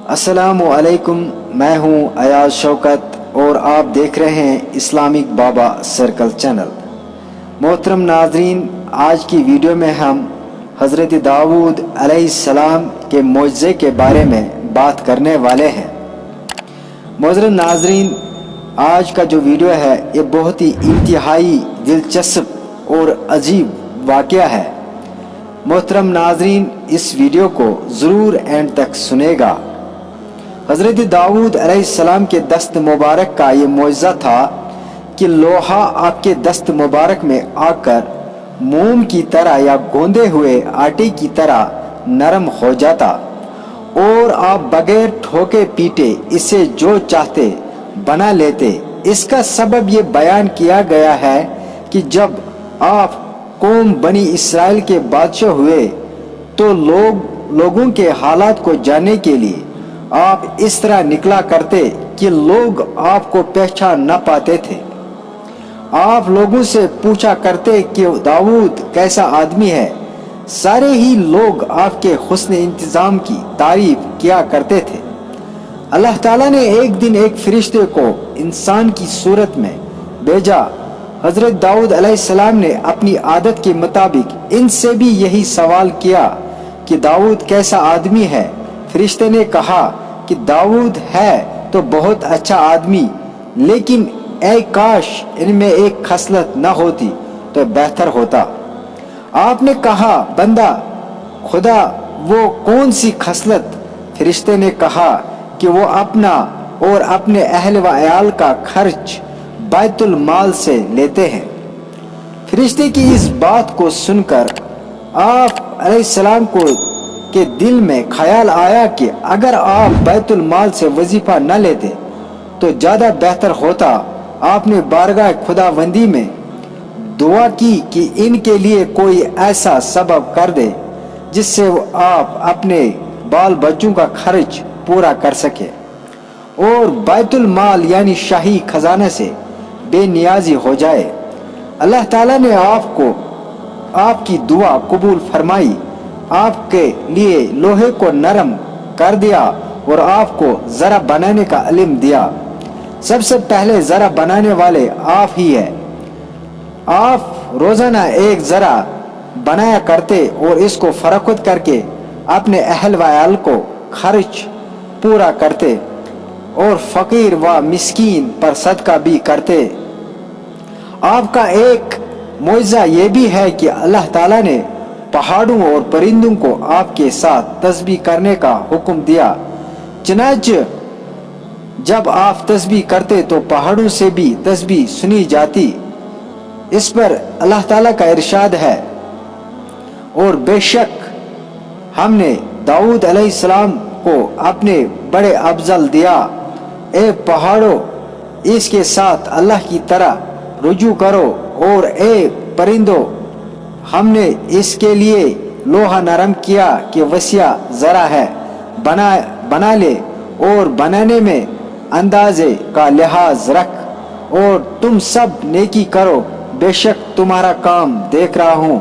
السلام علیکم، میں ہوں ایاز شوکت اور آپ دیکھ رہے ہیں اسلامک بابا سرکل چینل۔ محترم ناظرین، آج کی ویڈیو میں ہم حضرت داؤد علیہ السلام کے معجزے کے بارے میں بات کرنے والے ہیں۔ محترم ناظرین، آج کا جو ویڈیو ہے یہ بہت ہی انتہائی دلچسپ اور عجیب واقعہ ہے۔ محترم ناظرین، اس ویڈیو کو ضرور اینڈ تک سنے گا۔ حضرت داؤد علیہ السلام کے دست مبارک کا یہ معجزہ تھا کہ لوہا آپ کے دست مبارک میں آ کر موم کی طرح یا گوندے ہوئے آٹے کی طرح نرم ہو جاتا اور آپ بغیر ٹھوکے پیٹے اسے جو چاہتے بنا لیتے۔ اس کا سبب یہ بیان کیا گیا ہے کہ جب آپ قوم بنی اسرائیل کے بادشاہ ہوئے تو لوگوں کے حالات کو جاننے کے لیے آپ اس طرح نکلا کرتے کہ لوگ آپ کو پہچان نہ پاتے تھے۔ آپ لوگوں سے پوچھا کرتے کہ داؤد کیسا آدمی ہے۔ سارے ہی لوگ آپ کے حسن انتظام کی تعریف کیا کرتے تھے۔ اللہ تعالیٰ نے ایک دن ایک فرشتے کو انسان کی صورت میں بھیجا۔ حضرت داؤد علیہ السلام نے اپنی عادت کے مطابق ان سے بھی یہی سوال کیا کہ داؤد کیسا آدمی ہے۔ فرشتے نے کہا کہ داؤد ہے تو بہت اچھا آدمی، لیکن اے کاش ان میں ایک خصلت نہ ہوتی تو بہتر ہوتا۔ آپ نے کہا بندہ خدا وہ کون سی خصلت؟ فرشتے نے کہا کہ وہ اپنا اور اپنے اہل و عیال کا خرچ بیت المال سے لیتے ہیں۔ فرشتے کی اس بات کو سن کر آپ علیہ السلام کے دل میں خیال آیا کہ اگر آپ بیت المال سے وظیفہ نہ لیتے تو زیادہ بہتر ہوتا۔ آپ نے بارگاہ خداوندی میں دعا کی کہ ان کے لیے کوئی ایسا سبب کر دے جس سے آپ اپنے بال بچوں کا خرچ پورا کر سکے اور بیت المال یعنی شاہی خزانہ سے بے نیازی ہو جائے۔ اللہ تعالیٰ نے آپ کی دعا قبول فرمائی، آپ کے لیے لوہے کو نرم کر دیا اور آپ کو ذرا بنانے کا علم دیا۔ سب سے پہلے ذرا بنانے والے آپ ہی ہیں۔ آپ روزانہ ایک ذرا بنایا کرتے اور اس کو فروخت کر کے اپنے اہل و عیال کو خرچ پورا کرتے اور فقیر و مسکین پر صدقہ بھی کرتے۔ آپ کا ایک معجزہ یہ بھی ہے کہ اللہ تعالیٰ نے پہاڑوں اور پرندوں کو آپ کے ساتھ تسبیح کرنے کا حکم دیا، چنانچہ جب آپ تسبیح کرتے تو پہاڑوں سے بھی تسبیح سنی جاتی۔ اس پر اللہ تعالیٰ کا ارشاد ہے، اور بے شک ہم نے داؤد علیہ السلام کو اپنے بڑے افضل دیا۔ اے پہاڑوں اس کے ساتھ اللہ کی طرح رجوع کرو، اور اے پرندوں ہم نے اس کے لیے لوہا نرم کیا کہ وسیع ذرا ہے، بنا لے اور بنانے میں اندازے کا لحاظ رکھ، اور تم سب نیکی کرو، بے شک تمہارا کام دیکھ رہا ہوں۔